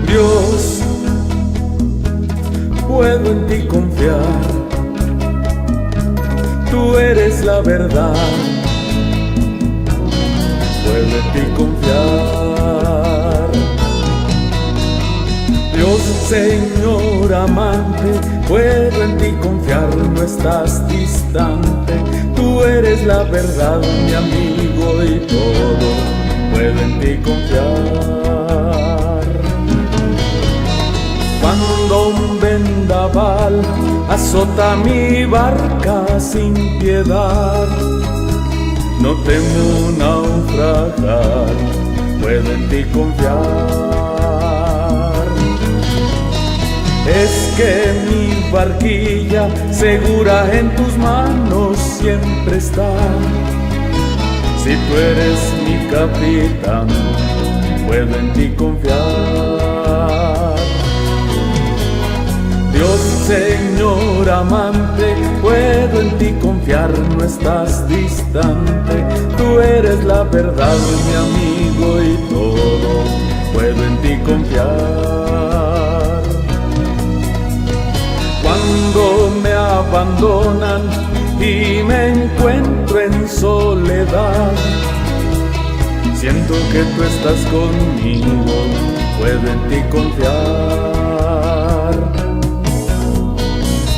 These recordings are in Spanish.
Dios, puedo en ti confiar, tú eres la verdad. Puedo en ti confiar. Dios, Señor amante, puedo en ti confiar, no estás distante. Tú eres la verdad, mi amigo y todo, puedo en ti confiar. Cuando un vendaval azota mi barca sin piedad, no temo naufragar, puedo en ti confiar. Es que mi barquilla segura en tus manos siempre está. Si tú eres mi capitán, puedo en ti confiar. Dios, Señor amante, puedo en ti confiar, no estás distante. Tú eres la verdad, mi amigo y todo, puedo en ti confiar. Cuando me abandonan y me encuentro en soledad, siento que tú estás conmigo, puedo en ti confiar.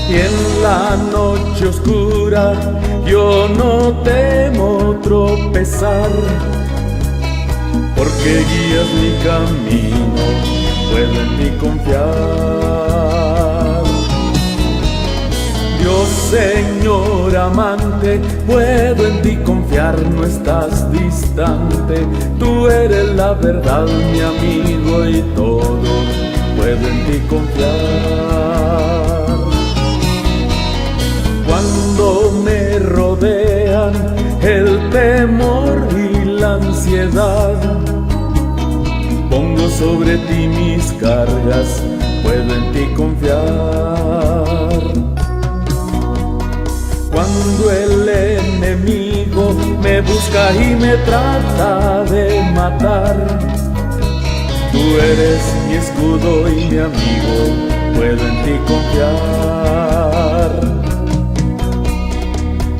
Y en la noche oscura yo no temo tropezar, porque guías mi camino, puedo en ti confiar. Dios, Señor amante, puedo en ti confiar, no estás distante. Tú eres la verdad, mi amigo y todo, puedo en ti confiar. Cuando me rodean el temor y la ansiedad, pongo sobre ti mis cargas, puedo en ti confiar. Cuando el enemigo me busca y me trata de matar, tú eres mi escudo y mi amigo, puedo en ti confiar.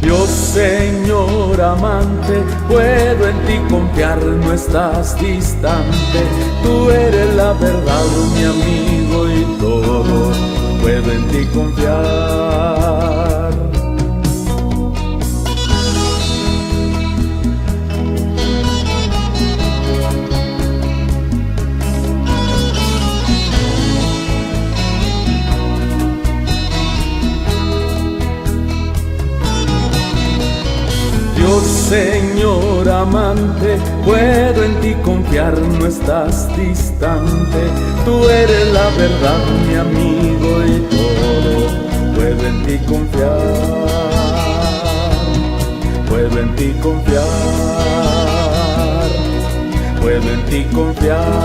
Dios, Señor amante, puedo en ti confiar, no estás distante. Tú eres la verdad, mi amigo y todo, puedo en ti confiar. Dios, Señor amante, puedo en ti confiar, no estás distante. Tú eres la verdad, mi amigo y todo, puedo en ti confiar. Puedo en ti confiar, puedo en ti confiar.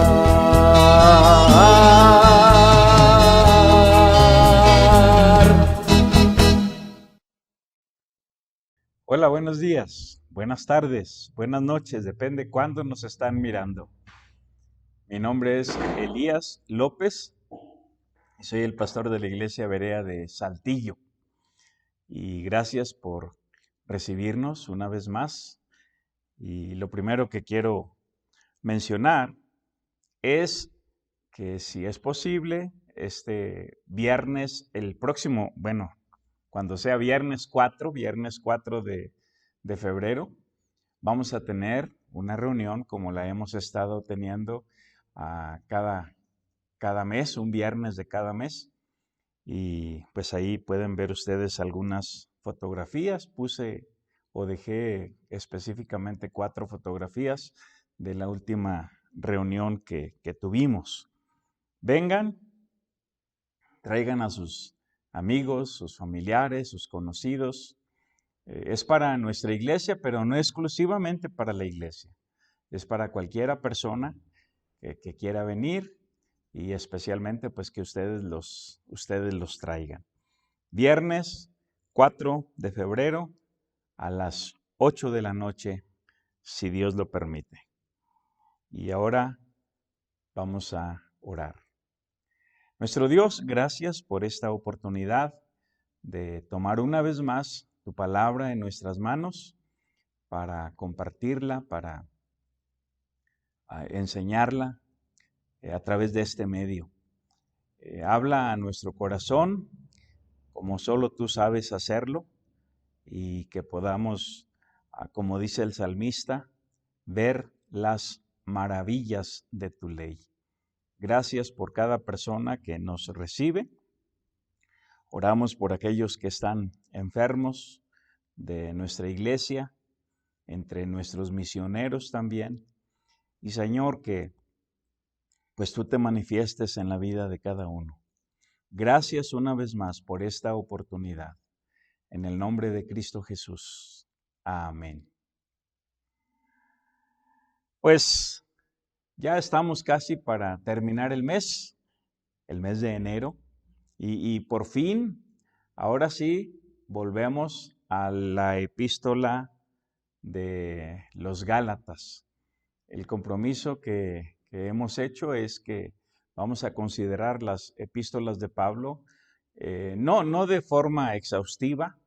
Hola, buenos días, buenas tardes, buenas noches, depende cuándo nos están mirando. Mi nombre es Elías López Soy el pastor de la Iglesia Berea de Saltillo y gracias por recibirnos una vez más. Y lo primero que quiero mencionar es que si es posible, este viernes, el próximo, cuando sea viernes 4 de febrero, vamos a tener una reunión como la hemos estado teniendo cada mes, un viernes de cada mes. Y pues ahí pueden ver ustedes algunas fotografías. Puse o dejé específicamente 4 fotografías de la última reunión que tuvimos. Vengan, traigan a sus amigos, sus familiares, sus conocidos. Es para nuestra iglesia, pero no exclusivamente para la iglesia. Es para cualquiera persona que quiera venir y especialmente pues que ustedes los traigan. Viernes 4 de febrero a las 8 de la noche, si Dios lo permite. Y ahora vamos a orar. Nuestro Dios, gracias por esta oportunidad de tomar una vez más tu palabra en nuestras manos para compartirla, para enseñarla a través de este medio. Habla a nuestro corazón como solo tú sabes hacerlo y que podamos, como dice el salmista, ver las maravillas de tu ley. Gracias por cada persona que nos recibe. Oramos por aquellos que están enfermos de nuestra iglesia, entre nuestros misioneros también. Y Señor, que pues tú te manifiestes en la vida de cada uno. Gracias una vez más por esta oportunidad. En el nombre de Cristo Jesús. Amén. Pues ya estamos casi para terminar el mes de enero. Y por fin, ahora sí, volvemos a la epístola de los Gálatas. El compromiso que hemos hecho es que vamos a considerar las epístolas de Pablo, no de forma exhaustiva,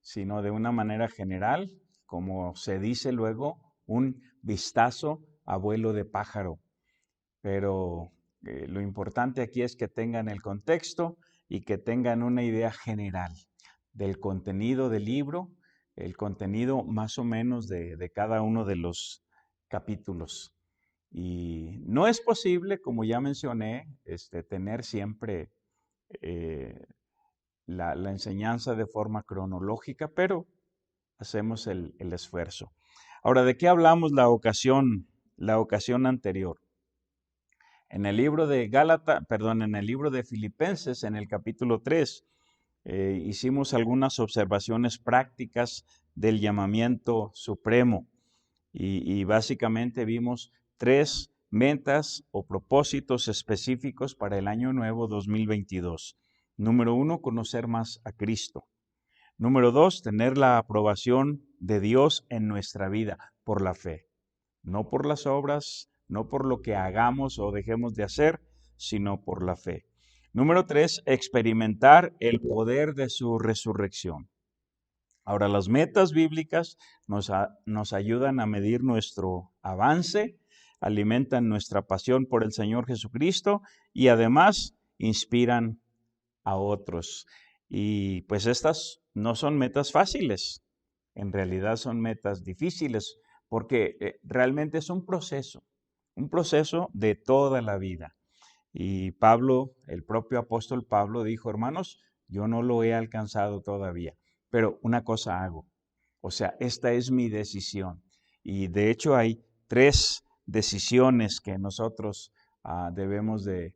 sino de una manera general, como se dice luego, un vistazo a vuelo de pájaro. Pero lo importante aquí es que tengan el contexto y que tengan una idea general del contenido del libro, el contenido más o menos de cada uno de los capítulos. Y no es posible, como ya mencioné, tener siempre la enseñanza de forma cronológica, pero hacemos el esfuerzo. Ahora, ¿de qué hablamos la ocasión anterior? En el libro de en el libro de Filipenses, en el capítulo 3, hicimos algunas observaciones prácticas del llamamiento supremo y básicamente vimos 3 metas o propósitos específicos para el año nuevo 2022. Número 1, conocer más a Cristo. Número 2, tener la aprobación de Dios en nuestra vida por la fe, no por las obras, no por lo que hagamos o dejemos de hacer, sino por la fe. Número 3, experimentar el poder de su resurrección. Ahora, las metas bíblicas nos ayudan a medir nuestro avance, alimentan nuestra pasión por el Señor Jesucristo y además inspiran a otros. Y pues estas no son metas fáciles, en realidad son metas difíciles porque realmente es un proceso de toda la vida. Y Pablo, el propio apóstol Pablo dijo, hermanos, yo no lo he alcanzado todavía, pero una cosa hago. O sea, esta es mi decisión. Y de hecho hay 3 decisiones que nosotros debemos de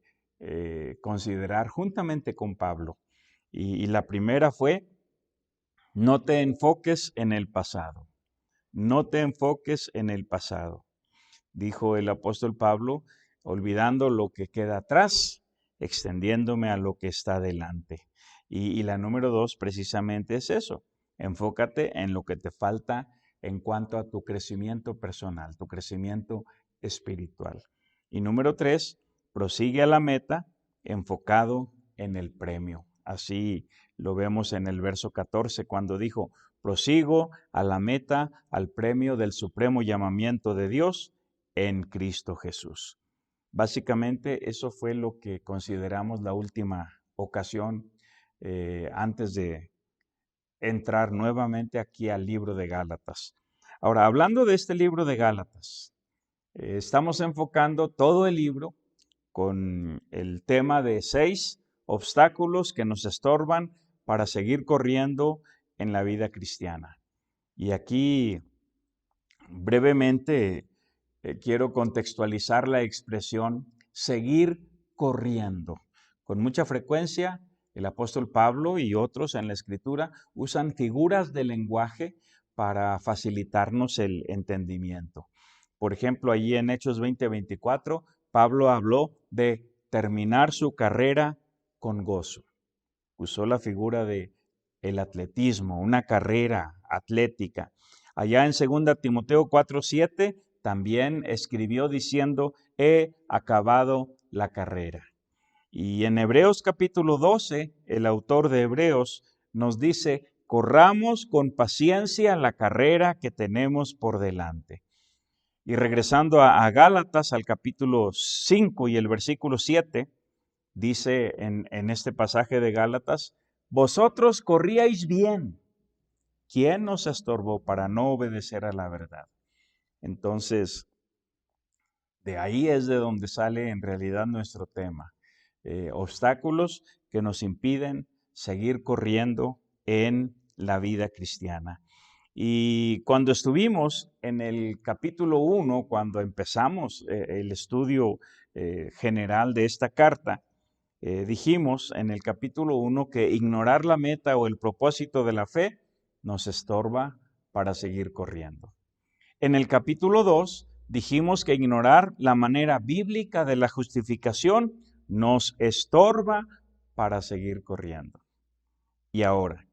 considerar juntamente con Pablo. Y la primera fue, no te enfoques en el pasado. No te enfoques en el pasado. Dijo el apóstol Pablo, olvidando lo que queda atrás, extendiéndome a lo que está delante. Y la número 2 precisamente es eso. Enfócate en lo que te falta en cuanto a tu crecimiento personal, tu crecimiento espiritual. Y número 3, prosigue a la meta enfocado en el premio. Así lo vemos en el verso 14 cuando dijo, prosigo a la meta, al premio del supremo llamamiento de Dios en Cristo Jesús. Básicamente eso fue lo que consideramos la última ocasión antes de entrar nuevamente aquí al libro de Gálatas. Ahora, hablando de este libro de Gálatas, estamos enfocando todo el libro con el tema de 6 obstáculos que nos estorban para seguir corriendo en la vida cristiana. Y aquí brevemente quiero contextualizar la expresión seguir corriendo. Con mucha frecuencia, el apóstol Pablo y otros en la Escritura usan figuras de lenguaje para facilitarnos el entendimiento. Por ejemplo, allí en Hechos 20:24, Pablo habló de terminar su carrera con gozo. Usó la figura de el atletismo, una carrera atlética. Allá en 2 Timoteo 4:7 también escribió diciendo, he acabado la carrera. Y en Hebreos capítulo 12, el autor de Hebreos nos dice, corramos con paciencia la carrera que tenemos por delante. Y regresando a Gálatas, al capítulo 5 y el versículo 7, dice en este pasaje de Gálatas, vosotros corríais bien. ¿Quién nos estorbó para no obedecer a la verdad? Entonces, de ahí es de donde sale en realidad nuestro tema. Obstáculos que nos impiden seguir corriendo en la vida cristiana. Y cuando estuvimos en el capítulo 1, cuando empezamos el estudio general de esta carta, dijimos en el capítulo 1 que ignorar la meta o el propósito de la fe nos estorba para seguir corriendo. En el capítulo 2 dijimos que ignorar la manera bíblica de la justificación nos estorba para seguir corriendo. Y ahora,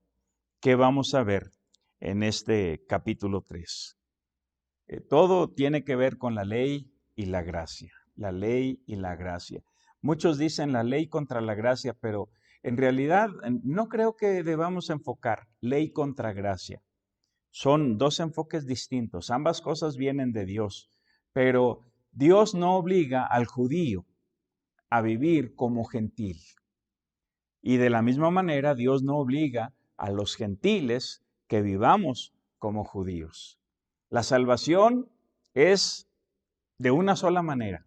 ¿qué vamos a ver en este capítulo 3? Todo tiene que ver con la ley y la gracia. La ley y la gracia. Muchos dicen la ley contra la gracia, pero en realidad no creo que debamos enfocar ley contra gracia. Son dos enfoques distintos. Ambas cosas vienen de Dios, pero Dios no obliga al judío a vivir como gentil. Y de la misma manera, Dios no obliga a los gentiles que vivamos como judíos. La salvación es de una sola manera,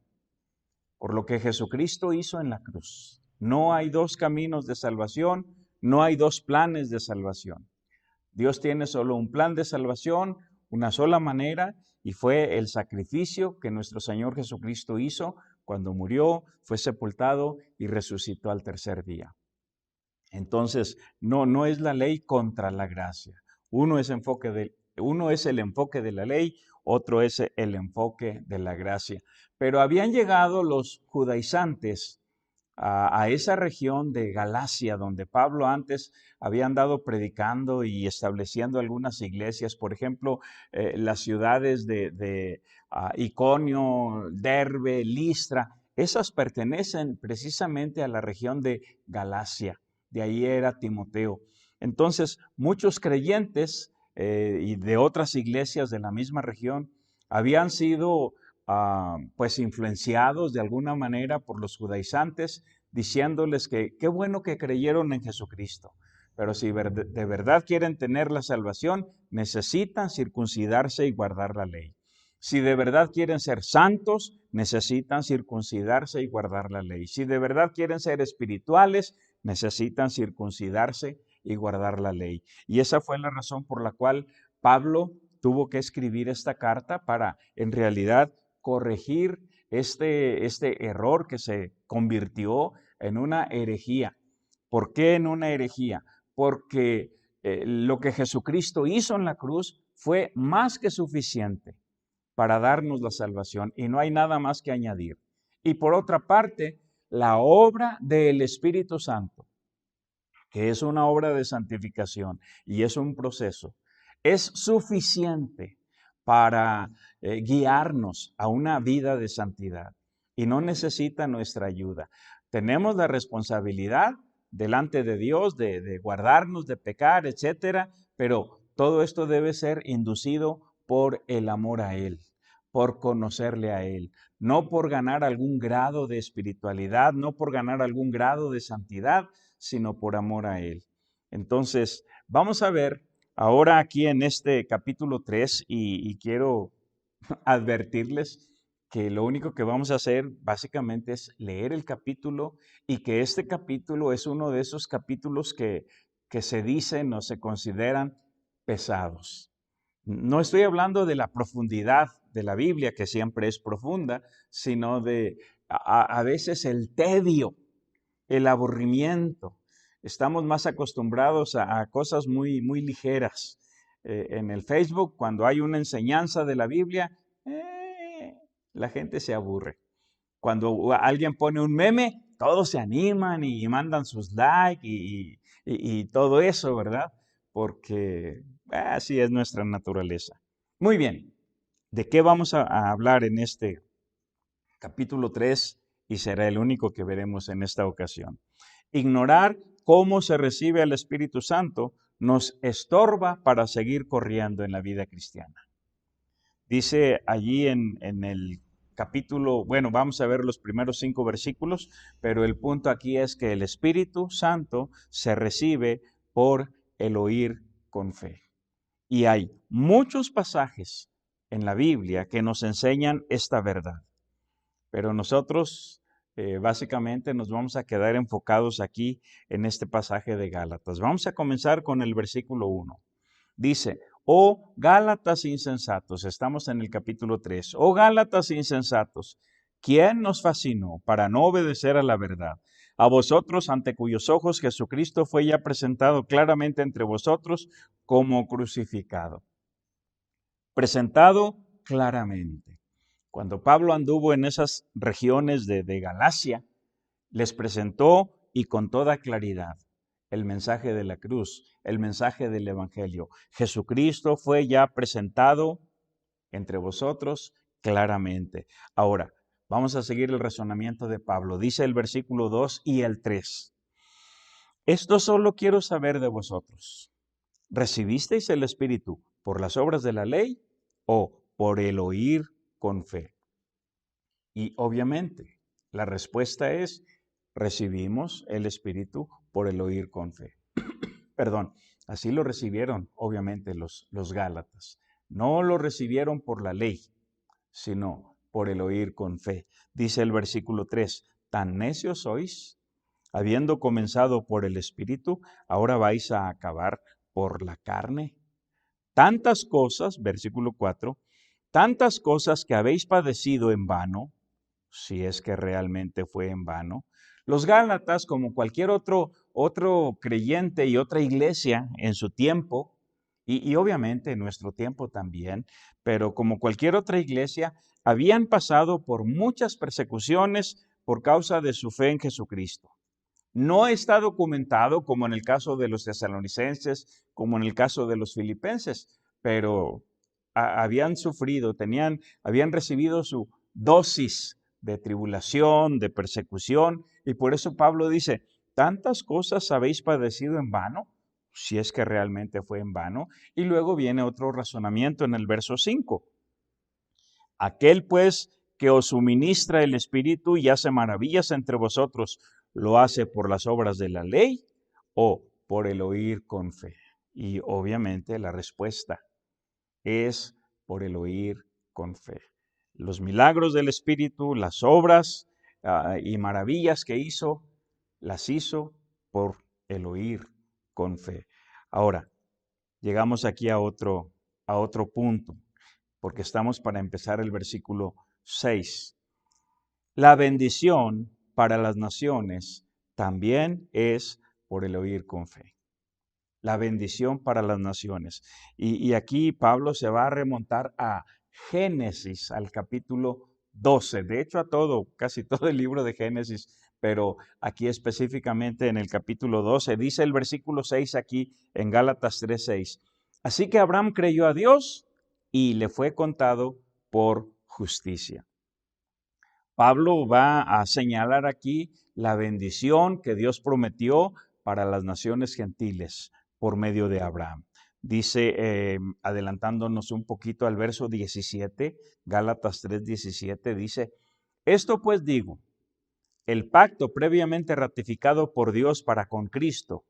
por lo que Jesucristo hizo en la cruz. No hay dos caminos de salvación, no hay dos planes de salvación. Dios tiene solo un plan de salvación, una sola manera, y fue el sacrificio que nuestro Señor Jesucristo hizo cuando murió, fue sepultado y resucitó al tercer día. Entonces, no es la ley contra la gracia. Uno es el enfoque de la ley, otro es el enfoque de la gracia. Pero habían llegado los judaizantes a esa región de Galacia, donde Pablo antes había andado predicando y estableciendo algunas iglesias, por ejemplo, las ciudades de Iconio, Derbe, Listra, esas pertenecen precisamente a la región de Galacia, de ahí era Timoteo. Entonces, muchos creyentes y de otras iglesias de la misma región habían sido pues influenciados de alguna manera por los judaizantes, diciéndoles que qué bueno que creyeron en Jesucristo, pero si de verdad quieren tener la salvación, necesitan circuncidarse y guardar la ley. Si de verdad quieren ser santos, necesitan circuncidarse y guardar la ley. Si de verdad quieren ser espirituales, necesitan circuncidarse y guardar la ley. Y esa fue la razón por la cual Pablo tuvo que escribir esta carta para, en realidad, corregir este error que se convirtió en una herejía. ¿Por qué en una herejía? Porque lo que Jesucristo hizo en la cruz fue más que suficiente para darnos la salvación y no hay nada más que añadir. Y por otra parte, la obra del Espíritu Santo, que es una obra de santificación y es un proceso, es suficiente para guiarnos a una vida de santidad y no necesita nuestra ayuda. Tenemos la responsabilidad delante de Dios, de guardarnos de pecar, etcétera, pero todo esto debe ser inducido por el amor a Él, por conocerle a Él, no por ganar algún grado de espiritualidad, no por ganar algún grado de santidad, sino por amor a Él. Entonces, vamos a ver ahora aquí en este capítulo 3 y quiero advertirles que lo único que vamos a hacer básicamente es leer el capítulo y que este capítulo es uno de esos capítulos que se dicen o se consideran pesados. No estoy hablando de la profundidad de la Biblia, que siempre es profunda, sino de a veces el tedio, el aburrimiento. Estamos más acostumbrados a cosas muy, muy ligeras. En el Facebook, cuando hay una enseñanza de la Biblia, la gente se aburre. Cuando alguien pone un meme, todos se animan y mandan sus likes y todo eso, ¿verdad? Porque así es nuestra naturaleza. Muy bien, ¿de qué vamos a hablar en este capítulo 3? Y será el único que veremos en esta ocasión. Ignorar cómo se recibe al Espíritu Santo nos estorba para seguir corriendo en la vida cristiana. Dice allí en el capítulo, bueno, vamos a ver los primeros 5 versículos, pero el punto aquí es que el Espíritu Santo se recibe por el oír con fe. Y hay muchos pasajes en la Biblia que nos enseñan esta verdad. Pero nosotros básicamente nos vamos a quedar enfocados aquí en este pasaje de Gálatas. Vamos a comenzar con el versículo 1. Dice, oh Gálatas insensatos, estamos en el capítulo 3. Oh Gálatas insensatos, ¿quién nos fascinó para no obedecer a la verdad? A vosotros, ante cuyos ojos Jesucristo fue ya presentado claramente entre vosotros como crucificado. Presentado claramente. Cuando Pablo anduvo en esas regiones de Galacia, les presentó y con toda claridad el mensaje de la cruz, el mensaje del Evangelio. Jesucristo fue ya presentado entre vosotros claramente. Ahora, vamos a seguir el razonamiento de Pablo. Dice el versículo 2 y el 3. Esto solo quiero saber de vosotros. ¿Recibisteis el Espíritu por las obras de la ley o por el oír con fe? Y obviamente la respuesta es, recibimos el Espíritu por el oír con fe. Perdón, así lo recibieron obviamente los Gálatas. No lo recibieron por la ley, sino por el oír con fe. Dice el versículo 3, ¿tan necios sois? Habiendo comenzado por el Espíritu, ¿ahora vais a acabar por la carne? Tantas cosas, versículo 4, tantas cosas que habéis padecido en vano, si es que realmente fue en vano. Los Gálatas, como cualquier otro creyente y otra iglesia en su tiempo, y obviamente en nuestro tiempo también, pero como cualquier otra iglesia, habían pasado por muchas persecuciones por causa de su fe en Jesucristo. No está documentado como en el caso de los tesalonicenses, como en el caso de los filipenses, pero habían sufrido, habían recibido su dosis de tribulación, de persecución, y por eso Pablo dice, ¿tantas cosas habéis padecido en vano? Si es que realmente fue en vano. Y luego viene otro razonamiento en el verso 5. Aquel pues que os suministra el Espíritu y hace maravillas entre vosotros, ¿lo hace por las obras de la ley o por el oír con fe? Y obviamente la respuesta es por el oír con fe. Los milagros del Espíritu, las obras y maravillas que hizo, las hizo por el oír con fe. Ahora, llegamos aquí a otro punto, porque estamos para empezar el versículo 6. La bendición para las naciones también es por el oír con fe. La bendición para las naciones. Y aquí Pablo se va a remontar a Génesis, al capítulo 12. De hecho, casi todo el libro de Génesis, pero aquí específicamente en el capítulo 12, dice el versículo 6 aquí en Gálatas 3:6. Así que Abraham creyó a Dios y le fue contado por justicia. Pablo va a señalar aquí la bendición que Dios prometió para las naciones gentiles por medio de Abraham. Dice, adelantándonos un poquito al verso 17, Gálatas 3:17, dice, esto pues digo, el pacto previamente ratificado por Dios para con Cristo,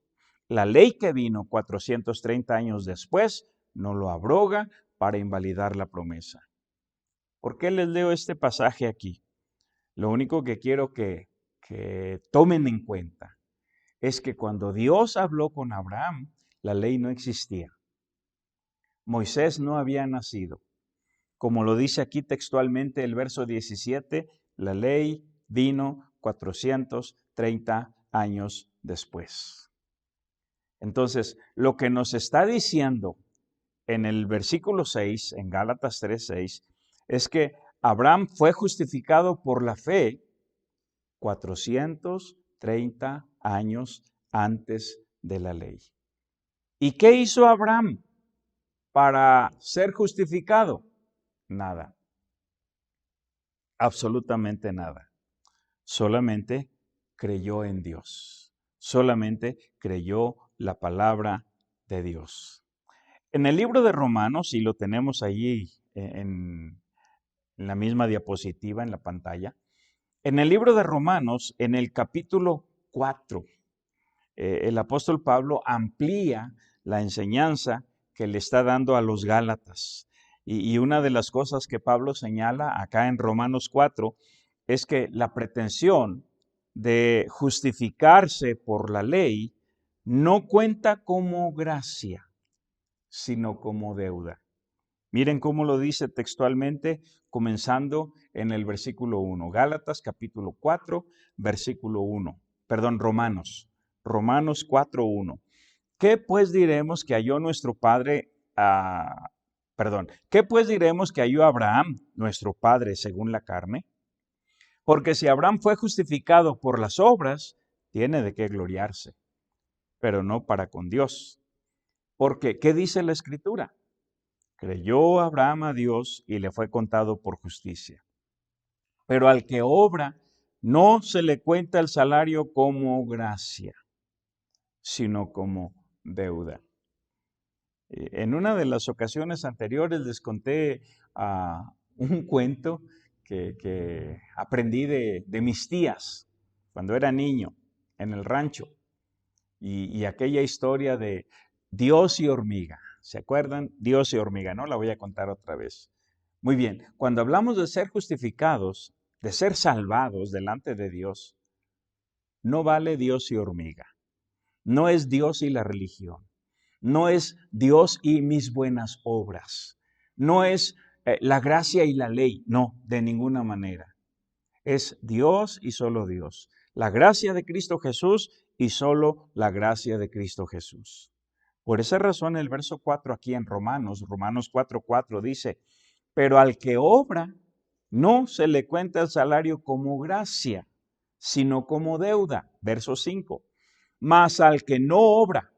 la ley que vino 430 años después, no lo abroga para invalidar la promesa. ¿Por qué les leo este pasaje aquí? Lo único que quiero que tomen en cuenta es que cuando Dios habló con Abraham, la ley no existía. Moisés no había nacido. Como lo dice aquí textualmente el verso 17, la ley vino 430 años después. Entonces, lo que nos está diciendo en el versículo 6, en Gálatas 3:6, es que Abraham fue justificado por la fe 430 años antes de la ley. ¿Y qué hizo Abraham para ser justificado? Nada. Absolutamente nada. Solamente creyó en Dios. Solamente creyó la palabra de Dios. En el libro de Romanos, y lo tenemos allí en la misma diapositiva en la pantalla, en el libro de Romanos, en el capítulo 4, el apóstol Pablo amplía la enseñanza que le está dando a los Gálatas. Y una de las cosas que Pablo señala acá en Romanos 4 es que la pretensión de justificarse por la ley no cuenta como gracia, sino como deuda. Miren cómo lo dice textualmente, comenzando en el versículo 1. Gálatas capítulo 4, versículo 1. Romanos 4:1. ¿Qué pues diremos que halló nuestro padre, qué pues diremos que halló Abraham, nuestro padre, según la carne? Porque si Abraham fue justificado por las obras, tiene de qué gloriarse, pero no para con Dios. Porque, ¿qué dice la Escritura? Creyó Abraham a Dios y le fue contado por justicia. Pero al que obra, no se le cuenta el salario como gracia, sino como deuda. En una de las ocasiones anteriores les conté un cuento que aprendí de mis tías cuando era niño en el rancho. Y aquella historia de Dios y hormiga. ¿Se acuerdan? Dios y hormiga. No la voy a contar otra vez. Muy bien, cuando hablamos de ser justificados, de ser salvados delante de Dios, no vale Dios y hormiga. No es Dios y la religión. No es Dios y mis buenas obras. No es la gracia y la ley. No, de ninguna manera. Es Dios y solo Dios. La gracia de Cristo Jesús y solo la gracia de Cristo Jesús. Por esa razón el verso 4 aquí en Romanos 4:4 dice, pero al que obra no se le cuenta el salario como gracia, sino como deuda. Verso 5. Mas al que no obra,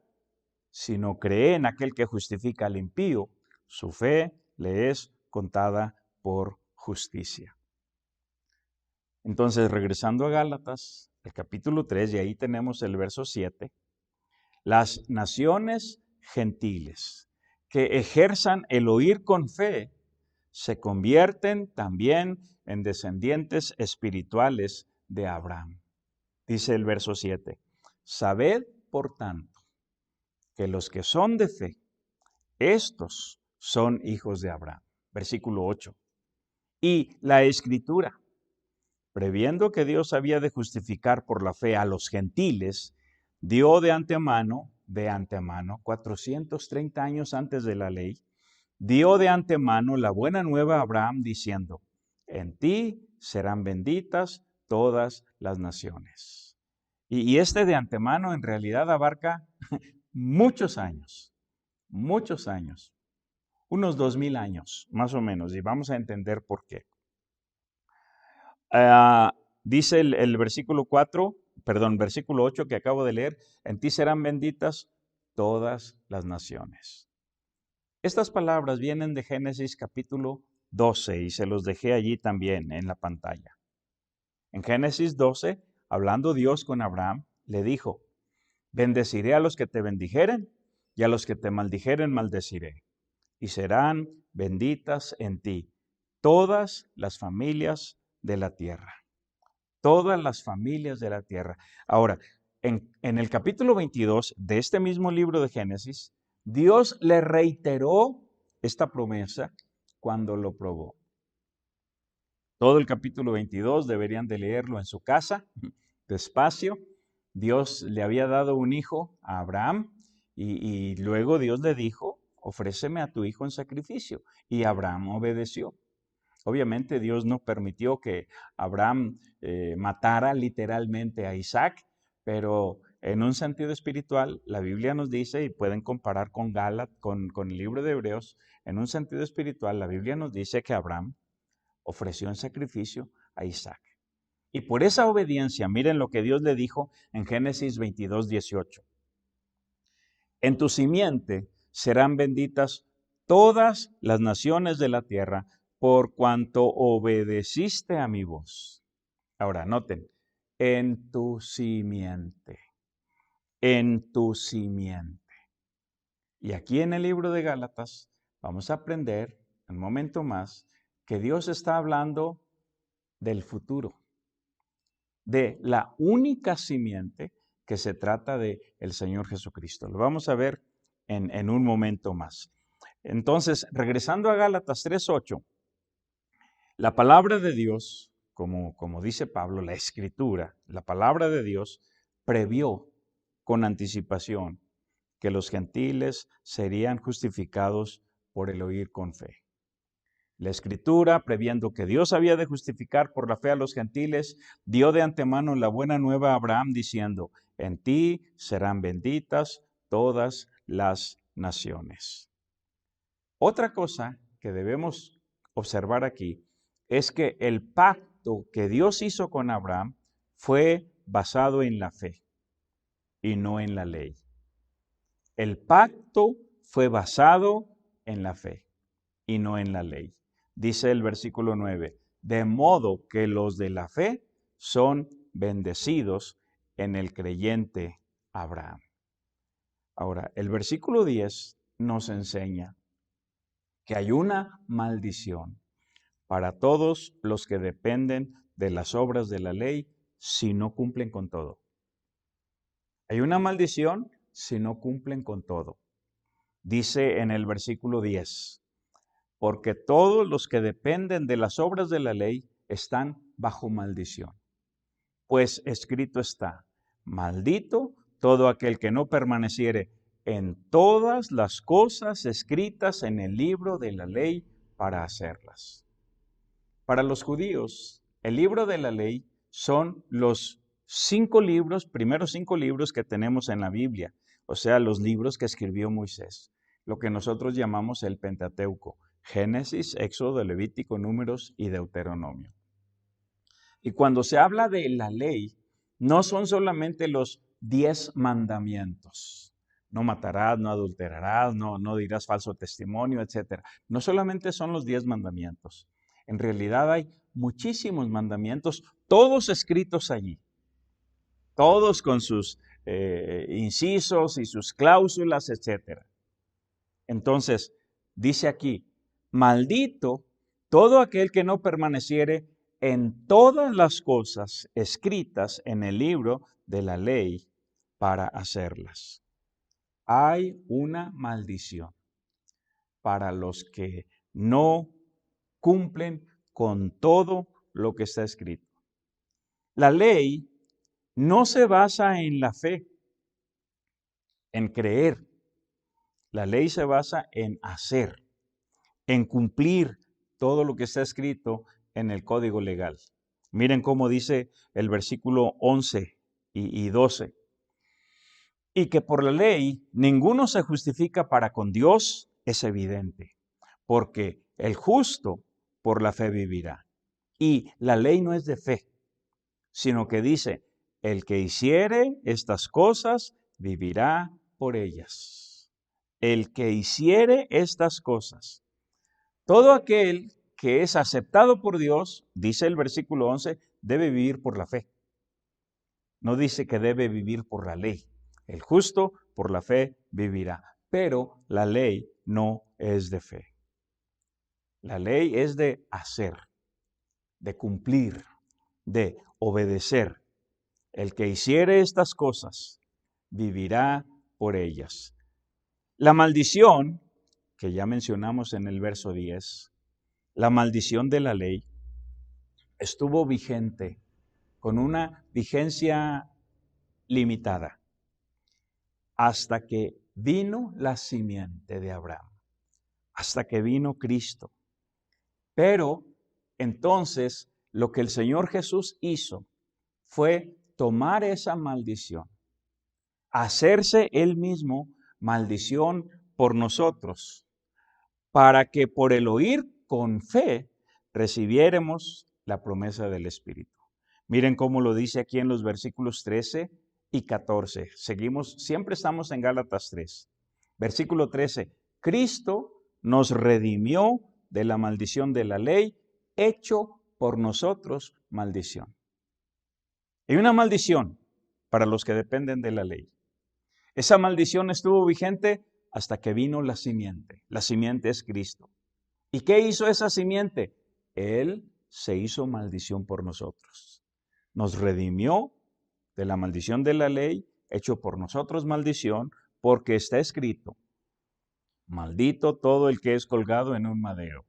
sino cree en aquel que justifica al impío, su fe le es contada por justicia. Entonces, regresando a Gálatas, el capítulo 3, y ahí tenemos el verso 7, las naciones gentiles que ejerzan el oír con fe se convierten también en descendientes espirituales de Abraham. Dice el verso 7, sabed, por tanto, que los que son de fe, estos son hijos de Abraham. Versículo 8. Y la Escritura, previendo que Dios había de justificar por la fe a los gentiles, dio de antemano, 430 años antes de la ley, dio de antemano la buena nueva a Abraham diciendo, en ti serán benditas todas las naciones. Y este de antemano en realidad abarca muchos años, unos 2000 años más o menos, y vamos a entender por qué. Dice el versículo 8 que acabo de leer, en ti serán benditas todas las naciones. Estas palabras vienen de Génesis capítulo 12 y se los dejé allí también en la pantalla. En Génesis 12, hablando Dios con Abraham, le dijo: bendeciré a los que te bendijeren y a los que te maldijeren maldeciré. Y serán benditas en ti todas las familias de la tierra. Todas las familias de la tierra. Ahora, en el capítulo 22 de este mismo libro de Génesis, Dios le reiteró esta promesa cuando lo probó. Todo el capítulo 22 deberían de leerlo en su casa, despacio. Dios le había dado un hijo a Abraham y luego Dios le dijo: ofréceme a tu hijo en sacrificio. Y Abraham obedeció. Obviamente Dios no permitió que Abraham matara literalmente a Isaac, pero en un sentido espiritual, la Biblia nos dice, y pueden comparar con con el libro de Hebreos, en un sentido espiritual, la Biblia nos dice que Abraham ofreció en sacrificio a Isaac. Y por esa obediencia, miren lo que Dios le dijo en Génesis 22:18. En tu simiente serán benditas todas las naciones de la tierra, por cuanto obedeciste a mi voz. Ahora, noten, en tu simiente, en tu simiente. Y aquí en el libro de Gálatas vamos a aprender un momento más que Dios está hablando del futuro, de la única simiente que se trata de el Señor Jesucristo. Lo vamos a ver en un momento más. Entonces, regresando a Gálatas 3:8, la palabra de Dios, como dice Pablo, la Escritura, la palabra de Dios previó con anticipación que los gentiles serían justificados por el oír con fe. La Escritura, previendo que Dios había de justificar por la fe a los gentiles, dio de antemano la buena nueva a Abraham diciendo: en ti serán benditas todas las naciones. Otra cosa que debemos observar aquí es que el pacto que Dios hizo con Abraham fue basado en la fe y no en la ley. El pacto fue basado en la fe y no en la ley. Dice el versículo 9, de modo que los de la fe son bendecidos en el creyente Abraham. Ahora, el versículo 10 nos enseña que hay una maldición para todos los que dependen de las obras de la ley si no cumplen con todo. Hay una maldición si no cumplen con todo. Dice en el versículo 10, porque todos los que dependen de las obras de la ley están bajo maldición. Pues escrito está: maldito todo aquel que no permaneciere en todas las cosas escritas en el libro de la ley para hacerlas. Para los judíos, el libro de la ley son los primeros 5 libros que tenemos en la Biblia, o sea, los libros que escribió Moisés, lo que nosotros llamamos el Pentateuco: Génesis, Éxodo, Levítico, Números y Deuteronomio. Y cuando se habla de la ley, no son solamente los 10 mandamientos. No matarás, no adulterarás, no dirás falso testimonio, etc. No solamente son los 10 mandamientos. En realidad hay muchísimos mandamientos, todos escritos allí. Todos con sus incisos y sus cláusulas, etc. Entonces, dice aquí: maldito todo aquel que no permaneciere en todas las cosas escritas en el libro de la ley para hacerlas. Hay una maldición para los que no cumplen con todo lo que está escrito. La ley no se basa en la fe, en creer. La ley se basa en hacer, en cumplir todo lo que está escrito en el código legal. Miren cómo dice el versículo 11 y 12. Y que por la ley ninguno se justifica para con Dios es evidente, porque el justo por la fe vivirá. Y la ley no es de fe, sino que dice: el que hiciere estas cosas vivirá por ellas. El que hiciere estas cosas. Todo aquel que es aceptado por Dios, dice el versículo 11, debe vivir por la fe. No dice que debe vivir por la ley. El justo por la fe vivirá. Pero la ley no es de fe. La ley es de hacer, de cumplir, de obedecer. El que hiciere estas cosas vivirá por ellas. La maldición, que ya mencionamos en el verso 10, la maldición de la ley, estuvo vigente con una vigencia limitada hasta que vino la simiente de Abraham, hasta que vino Cristo. Pero entonces lo que el Señor Jesús hizo fue tomar esa maldición, hacerse Él mismo maldición por nosotros, para que por el oír con fe recibiéramos la promesa del Espíritu. Miren cómo lo dice aquí en los versículos 13 y 14. Seguimos, siempre estamos en Gálatas 3. Versículo 13. Cristo nos redimió de la maldición de la ley, hecho por nosotros maldición. Hay una maldición para los que dependen de la ley. Esa maldición estuvo vigente hasta que vino la simiente. La simiente es Cristo. ¿Y qué hizo esa simiente? Él se hizo maldición por nosotros. Nos redimió de la maldición de la ley, hecho por nosotros maldición, porque está escrito: maldito todo el que es colgado en un madero,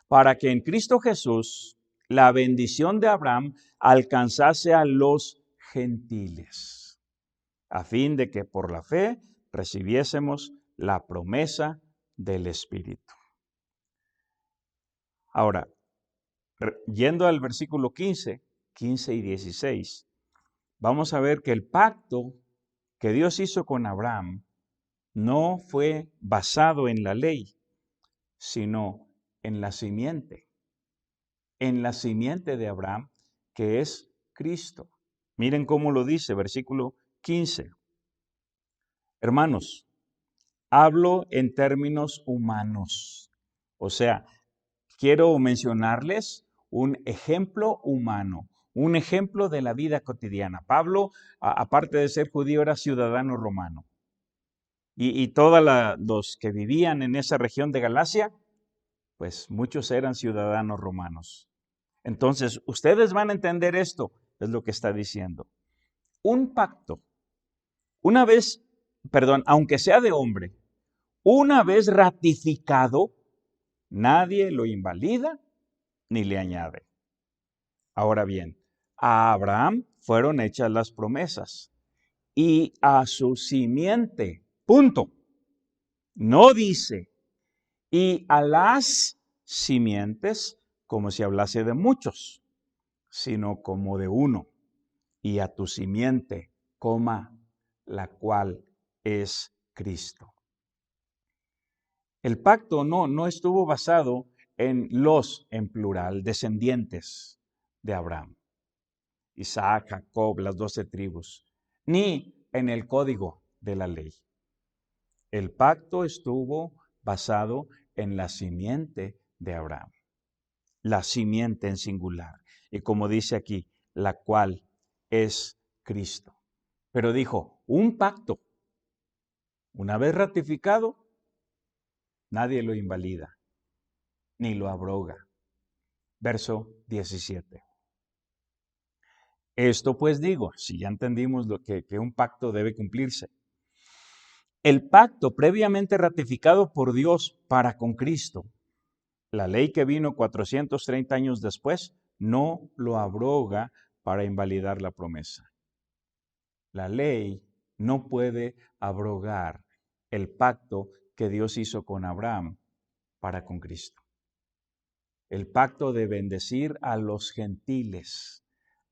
para que en Cristo Jesús la bendición de Abraham alcanzase a los gentiles, a fin de que por la fe recibiésemos la promesa del Espíritu. Ahora, yendo al versículo 15 y 16, vamos a ver que el pacto que Dios hizo con Abraham no fue basado en la ley, sino en la simiente de Abraham, que es Cristo. Miren cómo lo dice, versículo 15. Hermanos, hablo en términos humanos. O sea, quiero mencionarles un ejemplo humano, un ejemplo de la vida cotidiana. Pablo, aparte de ser judío, era ciudadano romano. Y todos los que vivían en esa región de Galacia, pues muchos eran ciudadanos romanos. Entonces, ustedes van a entender esto, es lo que está diciendo. Un pacto, aunque sea de hombre, una vez ratificado, nadie lo invalida ni le añade. Ahora bien, a Abraham fueron hechas las promesas y a su simiente, punto. No dice, y a las simientes, como si hablase de muchos, sino como de uno, y a tu simiente, la cual es Cristo. El pacto no estuvo basado en plural, descendientes de Abraham, Isaac, Jacob, las 12 tribus, ni en el código de la ley. El pacto estuvo basado en la simiente de Abraham, la simiente en singular, y como dice aquí, la cual es Cristo. Pero dijo, un pacto, una vez ratificado, nadie lo invalida, ni lo abroga. Verso 17. Esto pues digo, si ya entendimos que un pacto debe cumplirse. El pacto previamente ratificado por Dios para con Cristo, la ley que vino 430 años después, no lo abroga para invalidar la promesa. La ley no puede abrogar el pacto que Dios hizo con Abraham para con Cristo. El pacto de bendecir a los gentiles,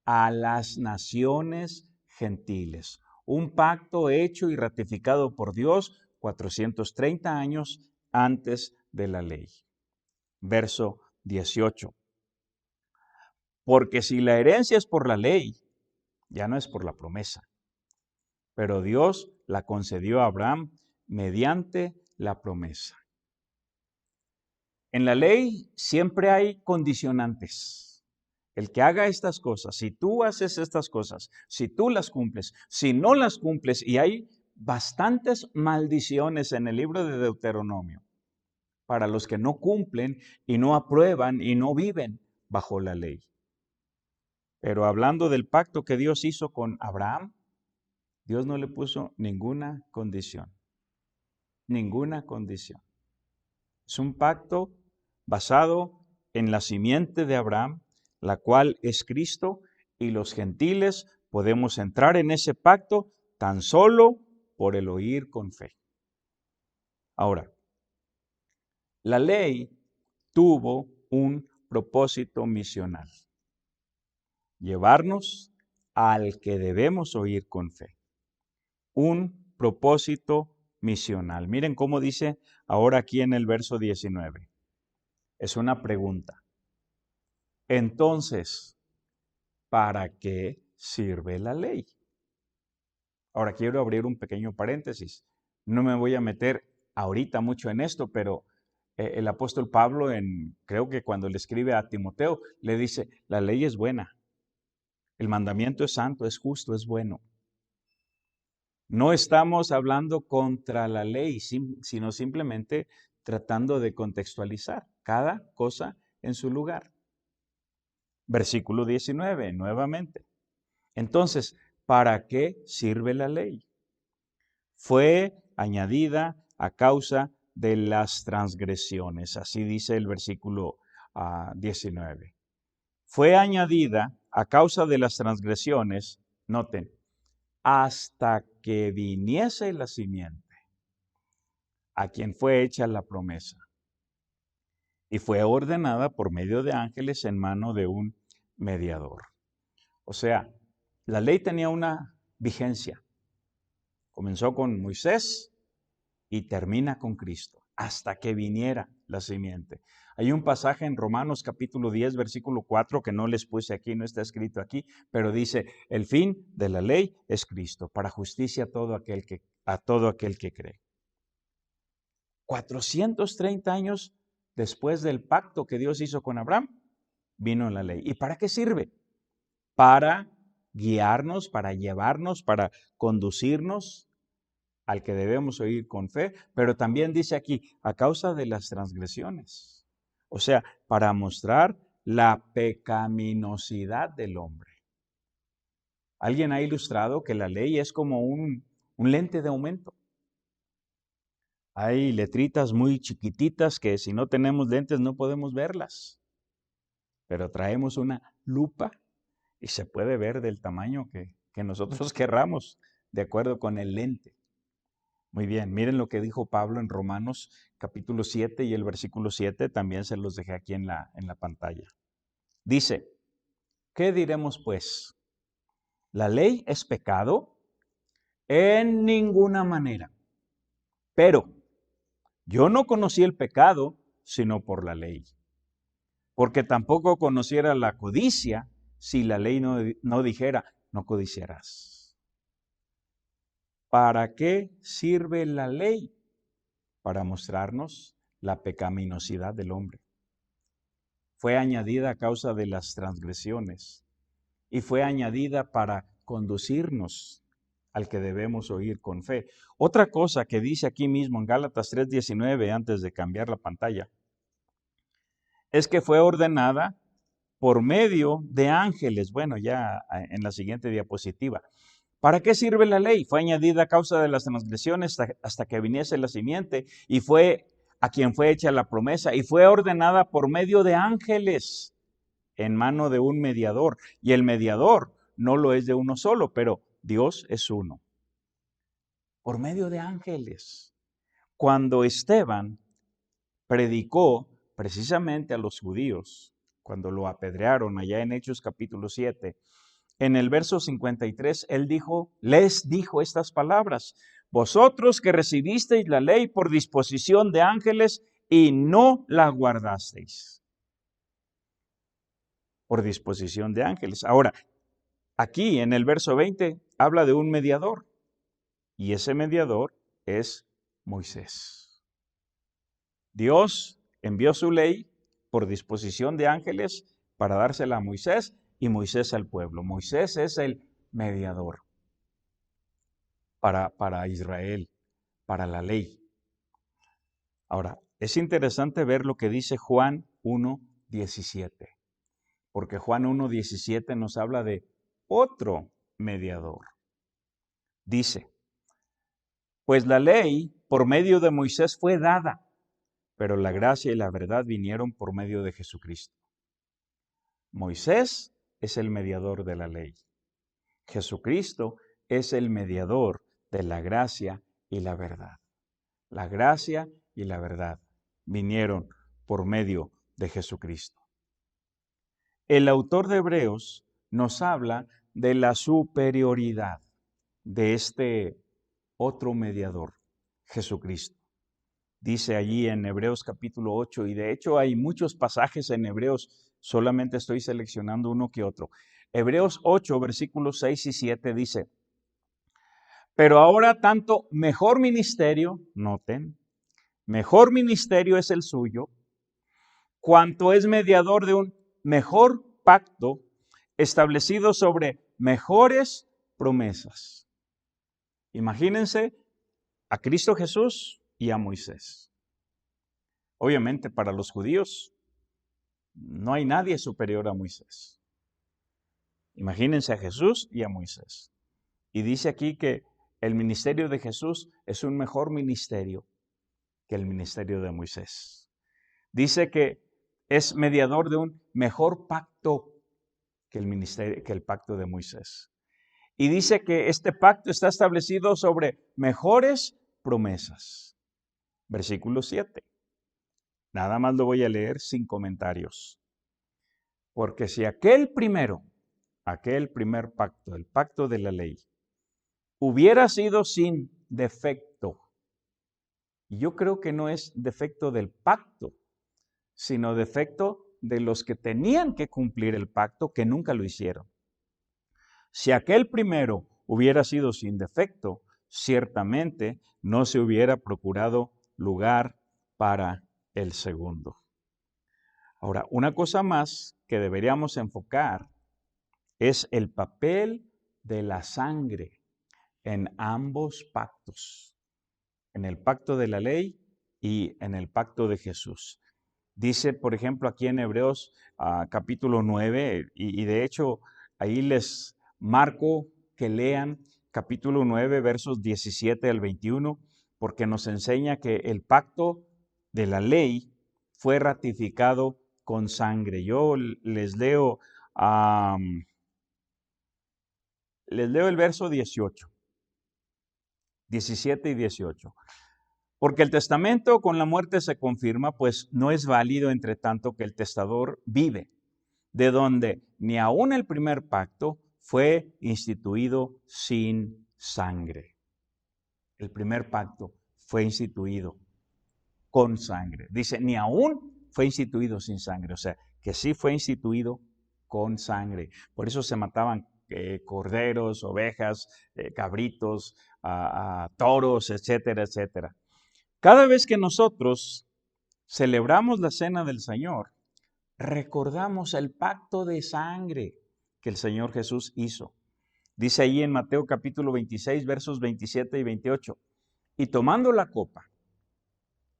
a las naciones gentiles. Un pacto hecho y ratificado por Dios 430 años antes de la ley. Verso 18. Porque si la herencia es por la ley, ya no es por la promesa. Pero Dios la concedió a Abraham mediante la promesa. En la ley siempre hay condicionantes. El que haga estas cosas, si tú haces estas cosas, si tú las cumples, si no las cumples, y hay bastantes maldiciones en el libro de Deuteronomio para los que no cumplen y no aprueban y no viven bajo la ley. Pero hablando del pacto que Dios hizo con Abraham, Dios no le puso ninguna condición. Ninguna condición. Es un pacto basado en la simiente de Abraham, la cual es Cristo, y los gentiles podemos entrar en ese pacto tan solo por el oír con fe. Ahora, la ley tuvo un propósito misional: llevarnos al que debemos oír con fe. Un propósito misional. Miren cómo dice ahora aquí en el verso 19. Es una pregunta. Entonces, ¿para qué sirve la ley? Ahora quiero abrir un pequeño paréntesis. No me voy a meter ahorita mucho en esto, pero el apóstol Pablo, creo que cuando le escribe a Timoteo, le dice, la ley es buena, el mandamiento es santo, es justo, es bueno. No estamos hablando contra la ley, sino simplemente tratando de contextualizar cada cosa en su lugar. Versículo 19, nuevamente. Entonces, ¿para qué sirve la ley? Fue añadida a causa de las transgresiones. Así dice el versículo 19. Fue añadida a causa de las transgresiones, noten, hasta que viniese la simiente, a quien fue hecha la promesa, y fue ordenada por medio de ángeles en mano de un mediador. O sea, la ley tenía una vigencia. Comenzó con Moisés y termina con Cristo, hasta que viniera la simiente. Hay un pasaje en Romanos capítulo 10, versículo 4, que no les puse aquí, no está escrito aquí, pero dice, el fin de la ley es Cristo, para justicia a todo aquel que cree. 430 años después del pacto que Dios hizo con Abraham, vino la ley. ¿Y para qué sirve? Para guiarnos, para llevarnos, para conducirnos al que debemos oír con fe, pero también dice aquí, a causa de las transgresiones. O sea, para mostrar la pecaminosidad del hombre. Alguien ha ilustrado que la ley es como un lente de aumento. Hay letritas muy chiquititas que si no tenemos lentes no podemos verlas, pero traemos una lupa y se puede ver del tamaño que nosotros querramos, de acuerdo con el lente. Muy bien, miren lo que dijo Pablo en Romanos capítulo 7 y el versículo 7, también se los dejé aquí en la pantalla. Dice, ¿qué diremos pues? ¿La ley es pecado? En ninguna manera. Pero yo no conocí el pecado sino por la ley, porque tampoco conociera la codicia si la ley no dijera, no codiciarás. ¿Para qué sirve la ley? Para mostrarnos la pecaminosidad del hombre. Fue añadida a causa de las transgresiones y fue añadida para conducirnos al que debemos oír con fe. Otra cosa que dice aquí mismo en Gálatas 3:19, antes de cambiar la pantalla, es que fue ordenada por medio de ángeles. Bueno, ya en la siguiente diapositiva. ¿Para qué sirve la ley? Fue añadida a causa de las transgresiones hasta que viniese la simiente y fue a quien fue hecha la promesa y fue ordenada por medio de ángeles en mano de un mediador. Y el mediador no lo es de uno solo, pero Dios es uno. Por medio de ángeles. Cuando Esteban predicó precisamente a los judíos, cuando lo apedrearon allá en Hechos capítulo 7, en el verso 53, él les dijo estas palabras, vosotros que recibisteis la ley por disposición de ángeles y no la guardasteis. Por disposición de ángeles. Ahora, aquí en el verso 20 habla de un mediador y ese mediador es Moisés. Dios envió su ley por disposición de ángeles para dársela a Moisés y Moisés al pueblo. Moisés es el mediador para Israel, para la ley. Ahora, es interesante ver lo que dice Juan 1:17, porque Juan 1:17 nos habla de otro mediador. Dice, pues la ley por medio de Moisés fue dada, pero la gracia y la verdad vinieron por medio de Jesucristo. Moisés es el mediador de la ley. Jesucristo es el mediador de la gracia y la verdad. La gracia y la verdad vinieron por medio de Jesucristo. El autor de Hebreos nos habla de la superioridad de este otro mediador, Jesucristo. Dice allí en Hebreos capítulo 8, y de hecho hay muchos pasajes en Hebreos, solamente estoy seleccionando uno que otro. Hebreos 8, versículos 6 y 7 dice, pero ahora tanto mejor ministerio, noten, mejor ministerio es el suyo, cuanto es mediador de un mejor pacto establecido sobre mejores promesas. Imagínense a Cristo Jesús y a Moisés. Obviamente para los judíos no hay nadie superior a Moisés. Imagínense a Jesús y a Moisés. Y dice aquí que el ministerio de Jesús es un mejor ministerio que el ministerio de Moisés. Dice que es mediador de un mejor pacto que el pacto de Moisés. Y dice que este pacto está establecido sobre mejores promesas. Versículo 7. Nada más lo voy a leer sin comentarios. Porque si aquel primer pacto, el pacto de la ley, hubiera sido sin defecto, y yo creo que no es defecto del pacto, sino defecto de los que tenían que cumplir el pacto que nunca lo hicieron. Si aquel primero hubiera sido sin defecto, ciertamente no se hubiera procurado lugar para el segundo. Ahora, una cosa más que deberíamos enfocar es el papel de la sangre en ambos pactos, en el pacto de la ley y en el pacto de Jesús. Dice, por ejemplo, aquí en Hebreos capítulo 9, y de hecho ahí les marco que lean capítulo 9, versos 17 al 21, porque nos enseña que el pacto de la ley fue ratificado con sangre. Yo les leo el verso 18, 17 y 18. Porque el testamento con la muerte se confirma, pues no es válido entre tanto que el testador vive, de donde ni aun el primer pacto fue instituido sin sangre. El primer pacto fue instituido con sangre. Dice, ni aun fue instituido sin sangre, o sea, que sí fue instituido con sangre. Por eso se mataban corderos, ovejas, cabritos, toros, etcétera, etcétera. Cada vez que nosotros celebramos la cena del Señor, recordamos el pacto de sangre que el Señor Jesús hizo. Dice ahí en Mateo capítulo 26, versos 27 y 28. Y tomando la copa,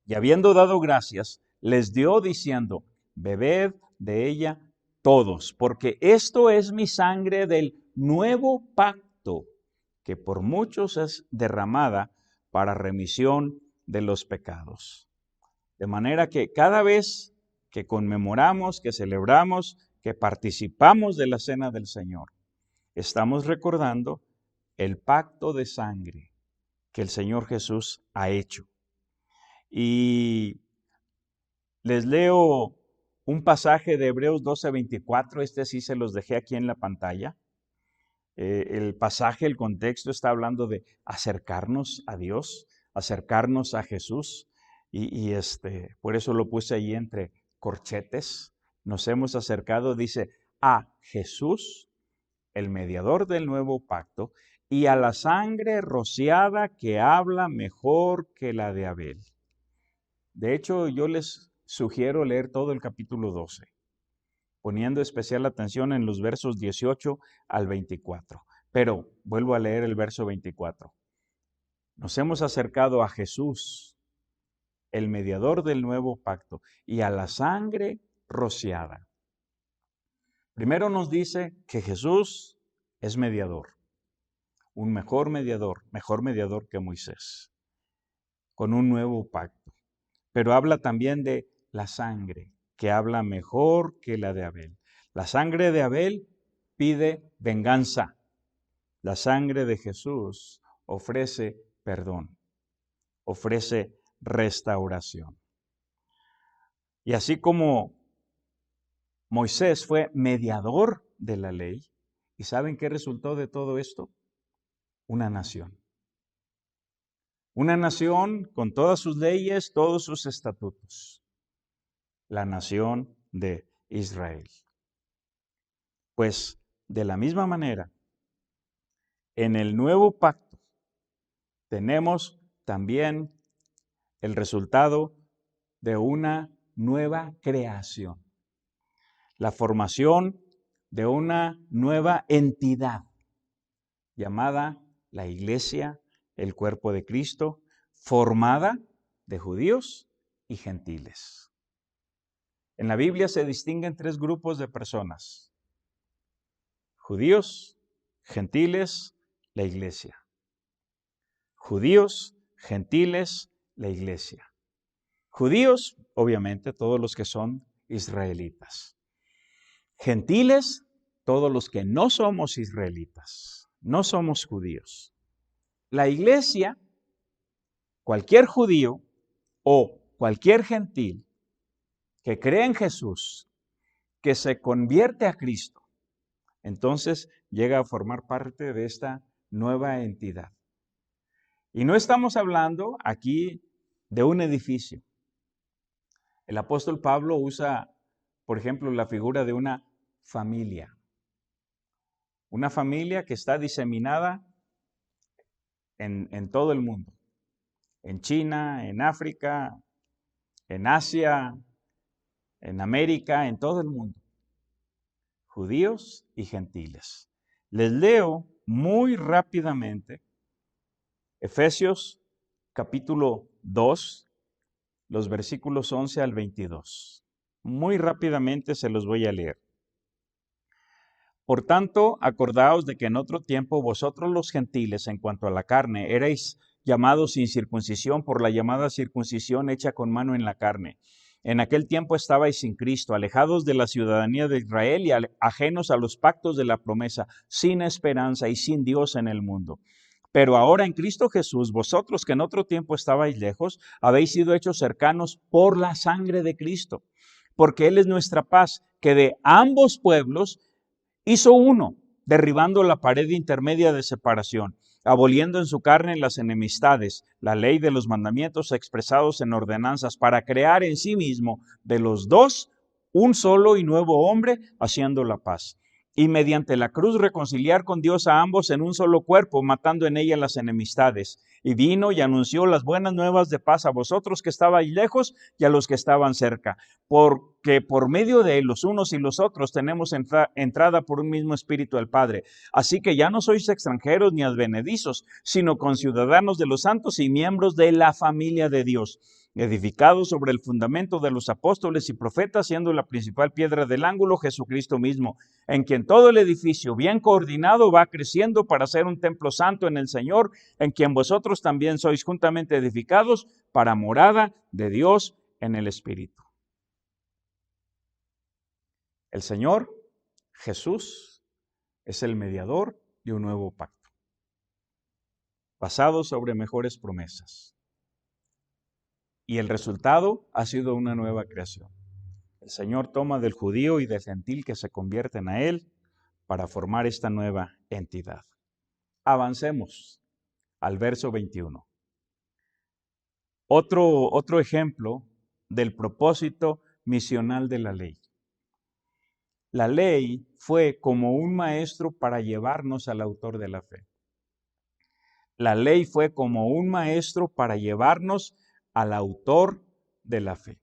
y habiendo dado gracias, les dio diciendo, bebed de ella todos, porque esto es mi sangre del nuevo pacto, que por muchos es derramada para remisión de los pecados. De manera que cada vez que conmemoramos, que celebramos, que participamos de la cena del Señor, estamos recordando el pacto de sangre que el Señor Jesús ha hecho. Y les leo un pasaje de Hebreos 12:24, este sí se los dejé aquí en la pantalla. El pasaje, el contexto está hablando de acercarnos a Dios, acercarnos a Jesús, y por eso lo puse ahí entre corchetes. Nos hemos acercado, dice, a Jesús, el mediador del nuevo pacto, y a la sangre rociada que habla mejor que la de Abel. De hecho, yo les sugiero leer todo el capítulo 12, poniendo especial atención en los versos 18 al 24. Pero vuelvo a leer el verso 24. Nos hemos acercado a Jesús, el mediador del nuevo pacto, y a la sangre rociada. Primero nos dice que Jesús es mediador, un mejor mediador que Moisés, con un nuevo pacto. Pero habla también de la sangre, que habla mejor que la de Abel. La sangre de Abel pide venganza. La sangre de Jesús ofrece perdón, ofrece restauración. Y así como Moisés fue mediador de la ley, ¿y saben qué resultó de todo esto? Una nación. Una nación con todas sus leyes, todos sus estatutos. La nación de Israel. Pues de la misma manera, en el nuevo pacto tenemos también el resultado de una nueva creación. La formación de una nueva entidad llamada la Iglesia, el cuerpo de Cristo, formada de judíos y gentiles. En la Biblia se distinguen tres grupos de personas: judíos, gentiles, la Iglesia. Judíos, gentiles, la Iglesia. Judíos, obviamente, todos los que son israelitas. Gentiles, todos los que no somos israelitas, no somos judíos. La Iglesia, cualquier judío o cualquier gentil que cree en Jesús, que se convierte a Cristo, entonces llega a formar parte de esta nueva entidad. Y no estamos hablando aquí de un edificio. El apóstol Pablo usa, por ejemplo, la figura de una familia. Una familia que está diseminada en todo el mundo. En China, en África, en Asia, en América, en todo el mundo. Judíos y gentiles. Les leo muy rápidamente Efesios capítulo 2, los versículos 11 al 22. Muy rápidamente se los voy a leer. Por tanto, acordaos de que en otro tiempo vosotros los gentiles, en cuanto a la carne, erais llamados sin circuncisión por la llamada circuncisión hecha con mano en la carne. En aquel tiempo estabais sin Cristo, alejados de la ciudadanía de Israel y ajenos a los pactos de la promesa, sin esperanza y sin Dios en el mundo. Pero ahora en Cristo Jesús, vosotros que en otro tiempo estabais lejos, habéis sido hechos cercanos por la sangre de Cristo, porque Él es nuestra paz, que de ambos pueblos hizo uno, derribando la pared intermedia de separación, aboliendo en su carne las enemistades, la ley de los mandamientos expresados en ordenanzas, para crear en sí mismo de los dos un solo y nuevo hombre, haciendo la paz. Y mediante la cruz reconciliar con Dios a ambos en un solo cuerpo, matando en ella las enemistades. Y vino y anunció las buenas nuevas de paz a vosotros que estabais lejos y a los que estaban cerca. Porque por medio de él, los unos y los otros, tenemos entrada por un mismo espíritu al Padre. Así que ya no sois extranjeros ni advenedizos, sino conciudadanos de los santos y miembros de la familia de Dios, edificados sobre el fundamento de los apóstoles y profetas, siendo la principal piedra del ángulo Jesucristo mismo, en quien todo el edificio bien coordinado va creciendo para ser un templo santo en el Señor, en quien vosotros también sois juntamente edificados para morada de Dios en el Espíritu. El Señor Jesús es el mediador de un nuevo pacto, basado sobre mejores promesas. Y el resultado ha sido una nueva creación. El Señor toma del judío y del gentil que se convierten a Él para formar esta nueva entidad. Avancemos al verso 21. Otro ejemplo del propósito misional de la ley. La ley fue como un maestro para llevarnos al autor de la fe. La ley fue como un maestro para llevarnos al autor de la fe.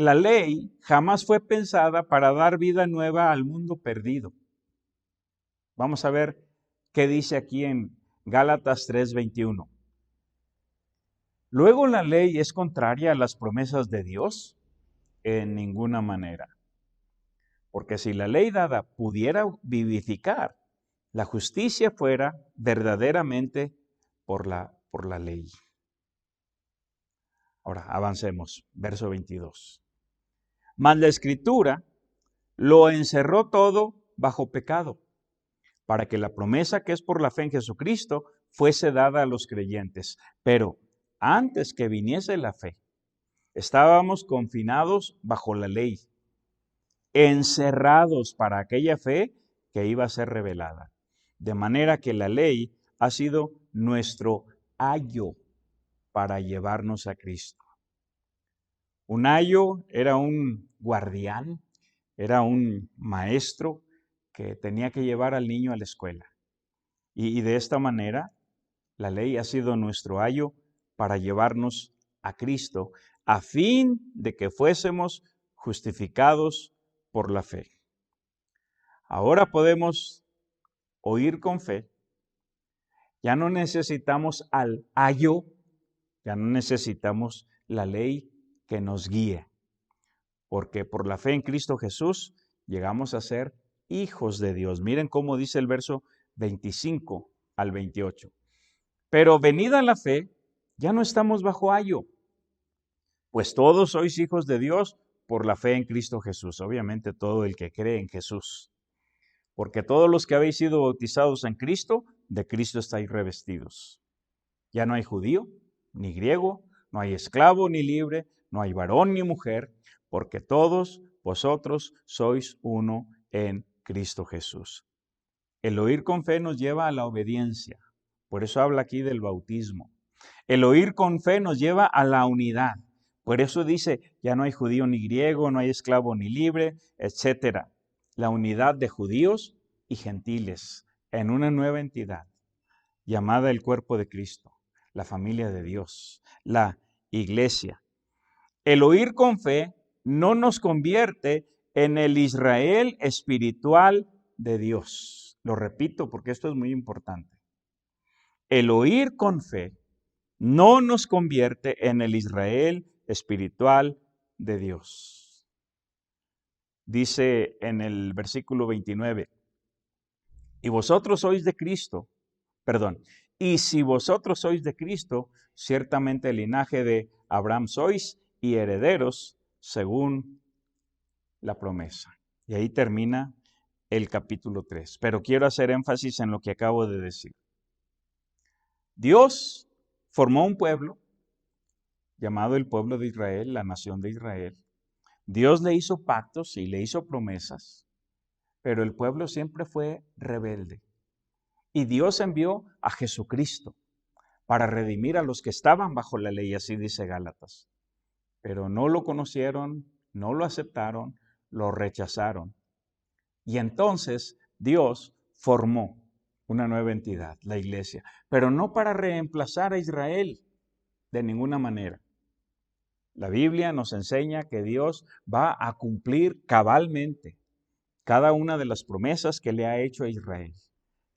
la ley jamás fue pensada para dar vida nueva al mundo perdido. Vamos a ver qué dice aquí en Gálatas 3:21. ¿Luego la ley es contraria a las promesas de Dios? En ninguna manera. Porque si la ley dada pudiera vivificar, la justicia fuera verdaderamente por la ley. Ahora, avancemos. Verso 22. Mas la Escritura lo encerró todo bajo pecado, para que la promesa que es por la fe en Jesucristo fuese dada a los creyentes. Pero antes que viniese la fe, estábamos confinados bajo la ley, encerrados para aquella fe que iba a ser revelada. De manera que la ley ha sido nuestro ayo para llevarnos a Cristo. Un ayo era un guardián, era un maestro que tenía que llevar al niño a la escuela. Y de esta manera, la ley ha sido nuestro ayo para llevarnos a Cristo, a fin de que fuésemos justificados por la fe. Ahora podemos oír con fe. Ya no necesitamos al ayo, ya no necesitamos la ley que nos guíe, porque por la fe en Cristo Jesús llegamos a ser hijos de Dios. Miren cómo dice el verso 25 al 28. Pero venida la fe, ya no estamos bajo ayo, pues todos sois hijos de Dios por la fe en Cristo Jesús. Obviamente todo el que cree en Jesús. Porque todos los que habéis sido bautizados en Cristo, de Cristo estáis revestidos. Ya no hay judío, ni griego, no hay esclavo ni libre, no hay varón ni mujer, porque todos vosotros sois uno en Cristo Jesús. El oír con fe nos lleva a la obediencia. Por eso habla aquí del bautismo. El oír con fe nos lleva a la unidad. Por eso dice, ya no hay judío ni griego, no hay esclavo ni libre, etc. La unidad de judíos y gentiles en una nueva entidad llamada el cuerpo de Cristo, la familia de Dios, la iglesia. El oír con fe no nos convierte en el Israel espiritual de Dios. Lo repito porque esto es muy importante. El oír con fe no nos convierte en el Israel espiritual de Dios. Dice en el versículo 29, y si vosotros sois de Cristo, ciertamente el linaje de Abraham sois y herederos según la promesa. Y ahí termina el capítulo 3. Pero quiero hacer énfasis en lo que acabo de decir. Dios formó un pueblo llamado el pueblo de Israel, la nación de Israel. Dios le hizo pactos y le hizo promesas, pero el pueblo siempre fue rebelde. Y Dios envió a Jesucristo para redimir a los que estaban bajo la ley, así dice Gálatas. Pero no lo conocieron, no lo aceptaron, lo rechazaron. Y entonces Dios formó una nueva entidad, la iglesia, pero no para reemplazar a Israel de ninguna manera. La Biblia nos enseña que Dios va a cumplir cabalmente cada una de las promesas que le ha hecho a Israel.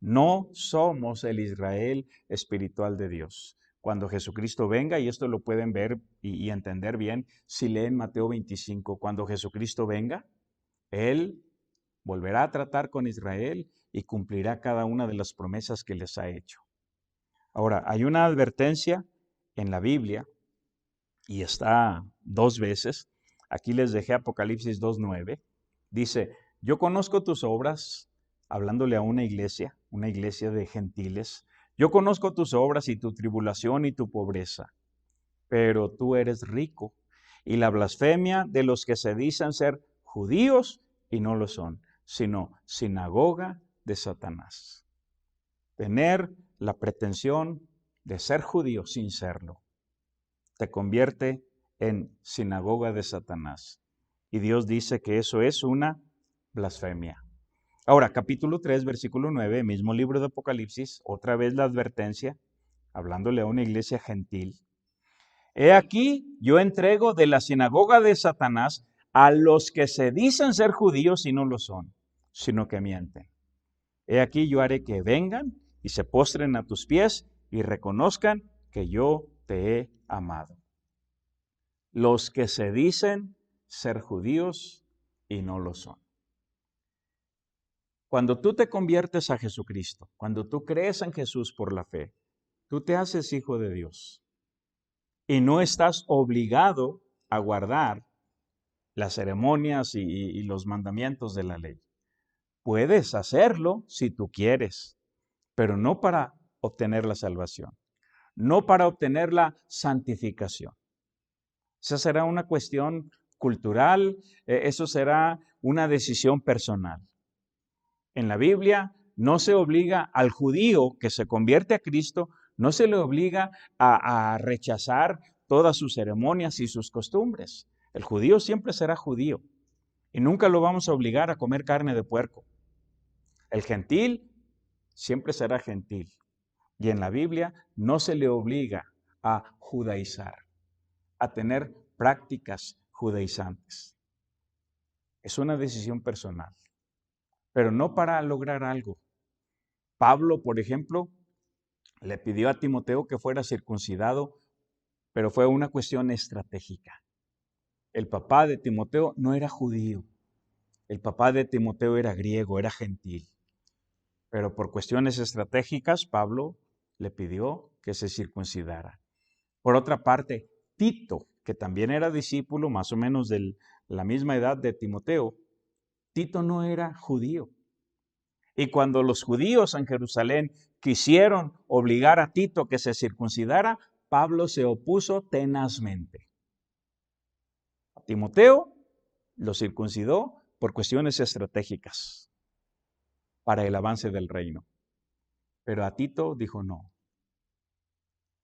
No somos el Israel espiritual de Dios. Cuando Jesucristo venga, y esto lo pueden ver y entender bien si leen Mateo 25, cuando Jesucristo venga, Él volverá a tratar con Israel y cumplirá cada una de las promesas que les ha hecho. Ahora, hay una advertencia en la Biblia, y está 2 veces. Aquí les dejé Apocalipsis 2:9. Dice, yo conozco tus obras, hablándole a una iglesia de gentiles. Yo conozco tus obras y tu tribulación y tu pobreza, pero tú eres rico. Y la blasfemia de los que se dicen ser judíos y no lo son, sino sinagoga de Satanás. Tener la pretensión de ser judío sin serlo te convierte en sinagoga de Satanás. Y Dios dice que eso es una blasfemia. Ahora, capítulo 3, versículo 9, mismo libro de Apocalipsis, otra vez la advertencia, hablándole a una iglesia gentil. He aquí, yo entrego de la sinagoga de Satanás a los que se dicen ser judíos y no lo son, sino que mienten. He aquí, yo haré que vengan y se postren a tus pies y reconozcan que yo te he amado. Los que se dicen ser judíos y no lo son. Cuando tú te conviertes a Jesucristo, cuando tú crees en Jesús por la fe, tú te haces hijo de Dios y no estás obligado a guardar las ceremonias y los mandamientos de la ley. Puedes hacerlo si tú quieres, pero no para obtener la salvación, no para obtener la santificación. Esa será una cuestión cultural, eso será una decisión personal. En la Biblia no se obliga al judío que se convierte a Cristo, no se le obliga a rechazar todas sus ceremonias y sus costumbres. El judío siempre será judío y nunca lo vamos a obligar a comer carne de puerco. El gentil siempre será gentil. Y en la Biblia no se le obliga a judaizar, a tener prácticas judaizantes. Es una decisión personal, pero no para lograr algo. Pablo, por ejemplo, le pidió a Timoteo que fuera circuncidado, pero fue una cuestión estratégica. El papá de Timoteo no era judío, el papá de Timoteo era griego, era gentil. Pero por cuestiones estratégicas, Pablo le pidió que se circuncidara. Por otra parte, Tito, que también era discípulo más o menos de la misma edad de Timoteo, Tito no era judío. Y cuando los judíos en Jerusalén quisieron obligar a Tito que se circuncidara, Pablo se opuso tenazmente. A Timoteo lo circuncidó por cuestiones estratégicas para el avance del reino. Pero a Tito dijo no.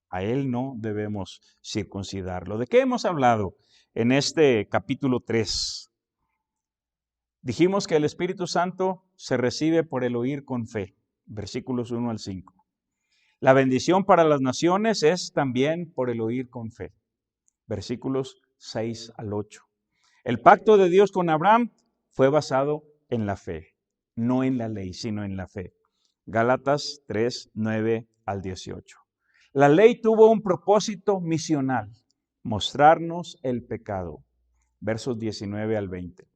A él no debemos circuncidarlo. ¿De qué hemos hablado en este capítulo 3? Dijimos que el Espíritu Santo se recibe por el oír con fe, versículos 1 al 5. La bendición para las naciones es también por el oír con fe, versículos 6 al 8. El pacto de Dios con Abraham fue basado en la fe, no en la ley, sino en la fe. Gálatas 3, 9 al 18. La ley tuvo un propósito misional, mostrarnos el pecado, versos 19 al 20.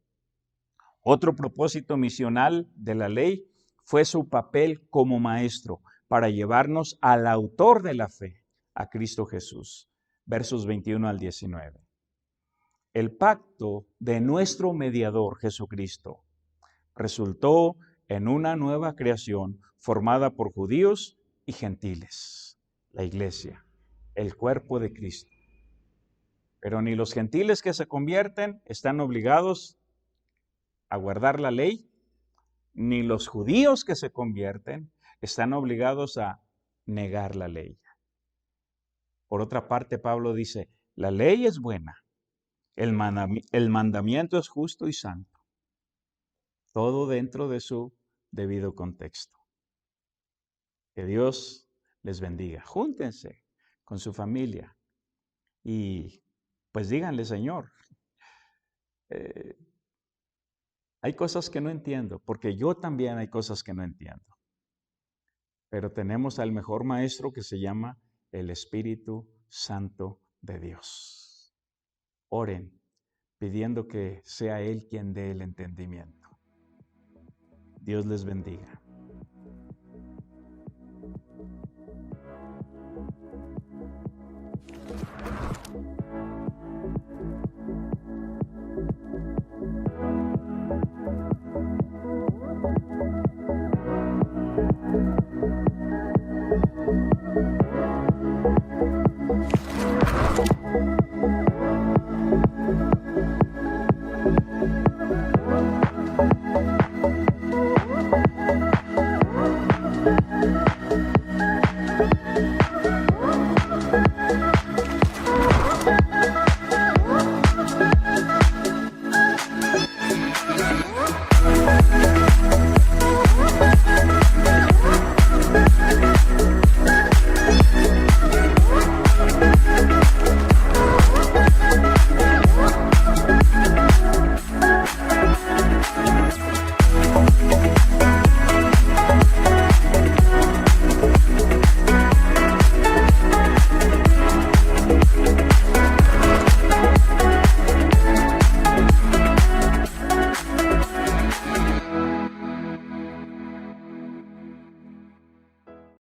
Otro propósito misional de la ley fue su papel como maestro para llevarnos al autor de la fe, a Cristo Jesús, versos 21 al 19. El pacto de nuestro mediador Jesucristo resultó en una nueva creación formada por judíos y gentiles, la iglesia, el cuerpo de Cristo. Pero ni los gentiles que se convierten están obligados a guardar la ley, ni los judíos que se convierten están obligados a negar la ley. Por otra parte, Pablo dice, la ley es buena, el mandamiento es justo y santo, todo dentro de su debido contexto. Que Dios les bendiga. Júntense con su familia y pues díganle, Señor, hay cosas que no entiendo, porque yo también hay cosas que no entiendo. Pero tenemos al mejor maestro que se llama el Espíritu Santo de Dios. Oren pidiendo que sea Él quien dé el entendimiento. Dios les bendiga.